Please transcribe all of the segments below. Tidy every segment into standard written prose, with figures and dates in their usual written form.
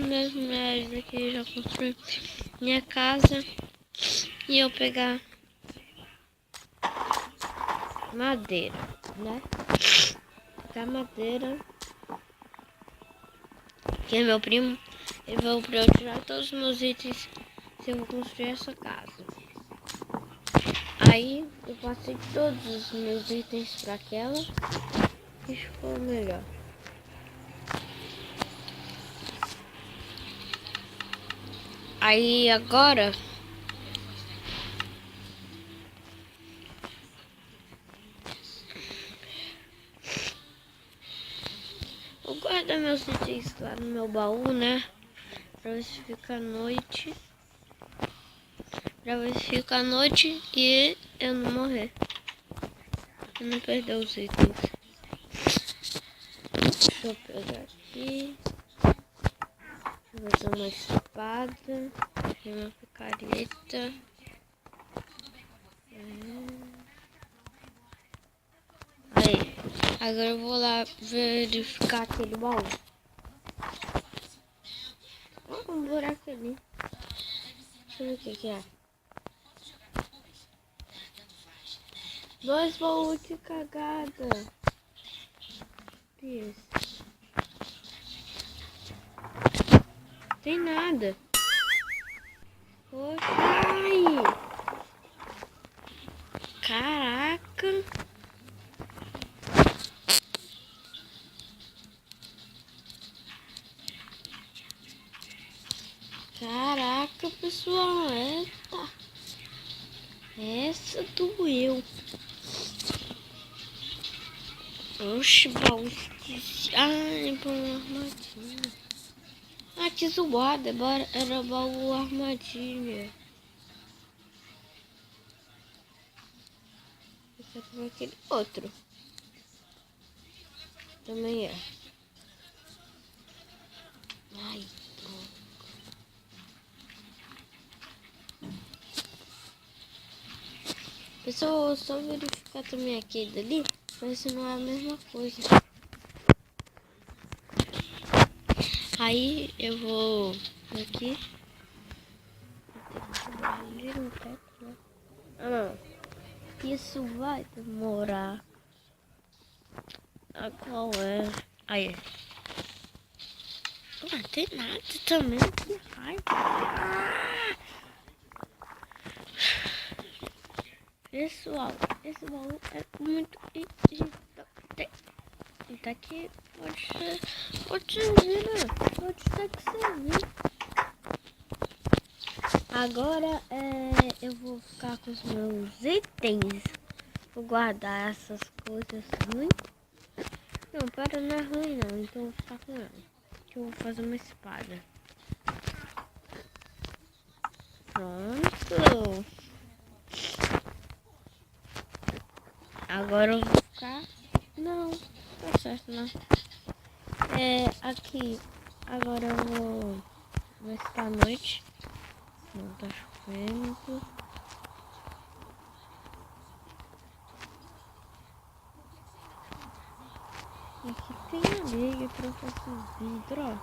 Meus mulheres aqui já construí minha casa e eu pegar madeira, né? Pegar madeira, que é meu primo, ele vai pra eu tirar todos os meus itens se eu vou construir essa casa. Aí eu passei todos os meus itens para aquela e ficou melhor. Aí agora eu guardo meus itens lá no meu baú, né? Pra ver se fica noite. Pra ver se fica a noite e eu não morrer. Eu não perder os itens. Deixa eu pegar aqui. Vou fazer uma espada. Uma picareta. Aí. Agora eu vou lá verificar aquele baú. Olha um buraco ali. Deixa eu ver o que é. 2 baús de cagada. Isso. Tem nada. Poxa, ai. Caraca. Caraca, pessoal. Eita. Essa doeu. Oxe, baú. Ai, baú armadilha. Ah, que zoada. Era baú armadilha. Eu quero ver aquele outro. Também é. Ai, droga. Pessoal, só verificar também aquele ali, ver se não é a mesma coisa. Aí eu vou aqui. Ali no teto, né? Ah, não. Isso vai demorar. Ah, qual é? Aí. Não tem nada também. Que raiva. Ah! Pessoal, esse baú é muito irritante. Tá aqui, pode servir, né? Pode ter que servir. Agora eu vou ficar com os meus itens. Vou guardar essas coisas ruins. Não, para não é ruim não, então eu vou ficar com ela. Que eu vou fazer uma espada. Pronto. Agora eu vou ficar... Não, tá certo não. Aqui. Agora eu vou ver se tá noite. Não tá chovendo. Aqui tem areia pra fazer vidro, ó.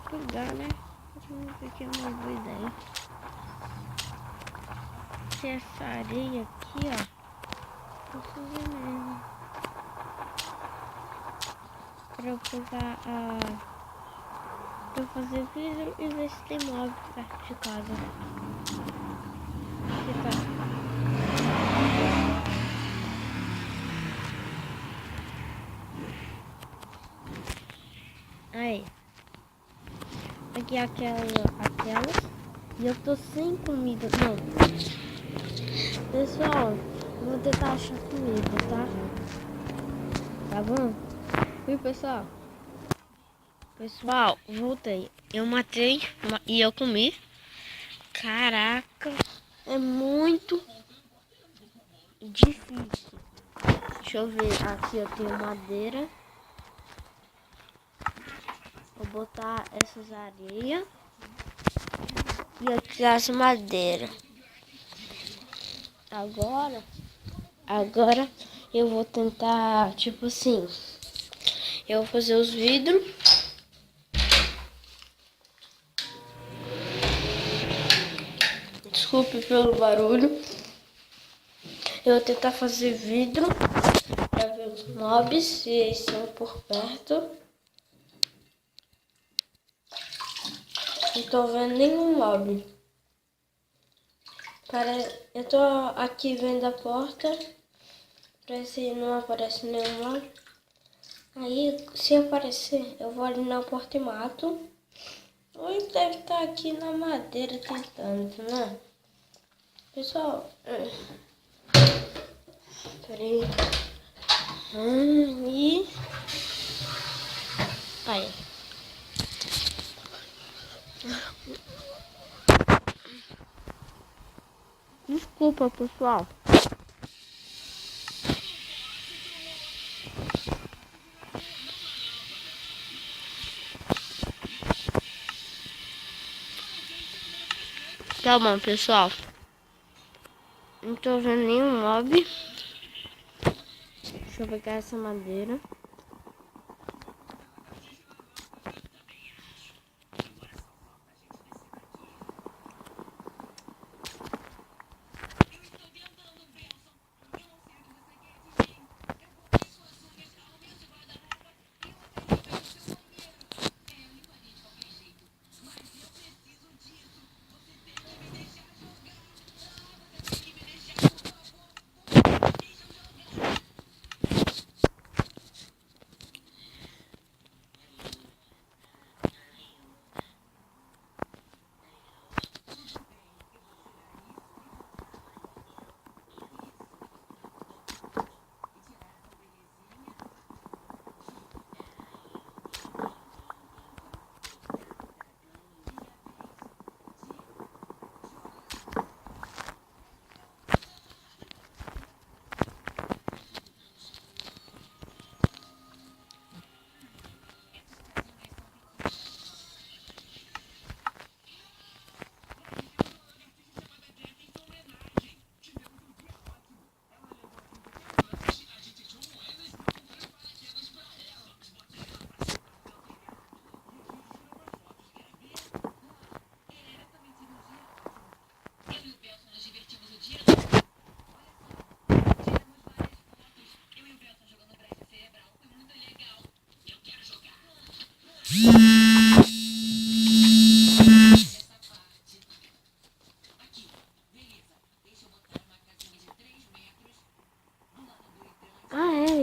Pegar, né? Vamos ver que é uma boa ideia. Se essa areia aqui, ó. Vou fazer mesmo. Pra eu pegar pra eu fazer vidro e ver se tem móvel perto de casa. Aqui tá. Aí. Aqui aquelas. E eu tô sem comida. Não. Pessoal, vou tentar achar comida, tá? Tá bom? Viu, pessoal? Pessoal, voltei. Eu matei e eu comi. Caraca, é muito difícil. Deixa eu ver. Aqui eu tenho madeira. Vou botar essas areias. E aqui as madeiras. Agora eu vou tentar, tipo assim, Eu vou fazer os vidros. Desculpe pelo barulho. Eu vou tentar fazer vidro para ver os mobs, se eles estão por perto. Não tô vendo nenhum mob. Eu tô aqui vendo a porta. Parece que não aparece nenhum mob. Aí, se aparecer, eu vou ali na porta e mato. Ou ele deve estar aqui na madeira tentando, né? Pessoal, peraí. E... Aí. Desculpa, pessoal. Tá bom, pessoal. Não tô vendo nenhum mob. Deixa eu pegar essa madeira.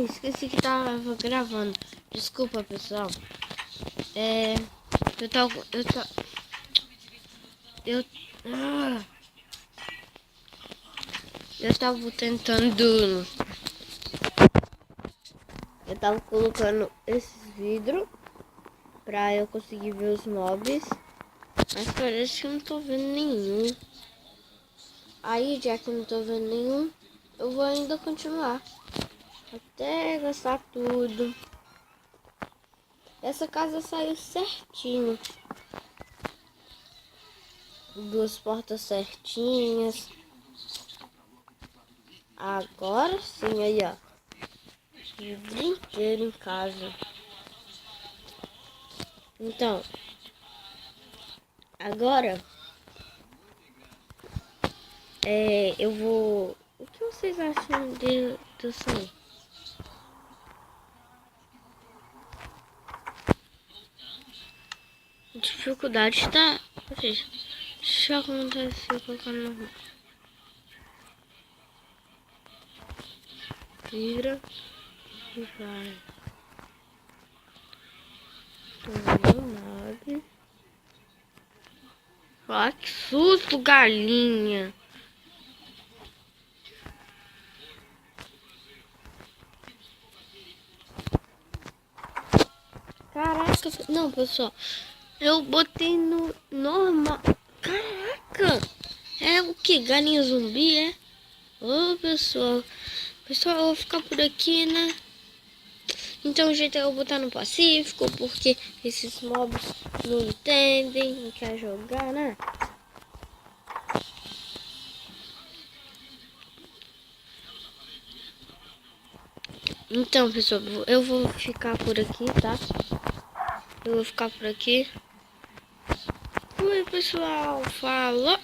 Esqueci que tava gravando. Desculpa, pessoal. Eu tava tentando. Eu tava colocando esses vidros pra eu conseguir ver os mobs. Mas parece que eu não tô vendo nenhum. Aí, já que eu não tô vendo nenhum, eu vou ainda continuar até gastar tudo. Essa casa saiu certinho. 2 portas certinhas. Agora sim, aí ó. O dia inteiro em casa. Então, agora eu vou... O que vocês acham do som? Dificuldade tá... Deixa eu acontecer eu colocar no... Vira e vai. Nada. Ah, que susto, galinha. Caraca, não, pessoal. Eu botei no normal. Caraca. É o que? Galinha zumbi, é? Ô, pessoal. Pessoal, eu vou ficar por aqui, né? Então o jeito é eu botar no Pacífico, porque esses mobs não entendem, não quer jogar, né? Então, pessoal, eu vou ficar por aqui, tá? Eu vou ficar por aqui. Oi, pessoal. Falou!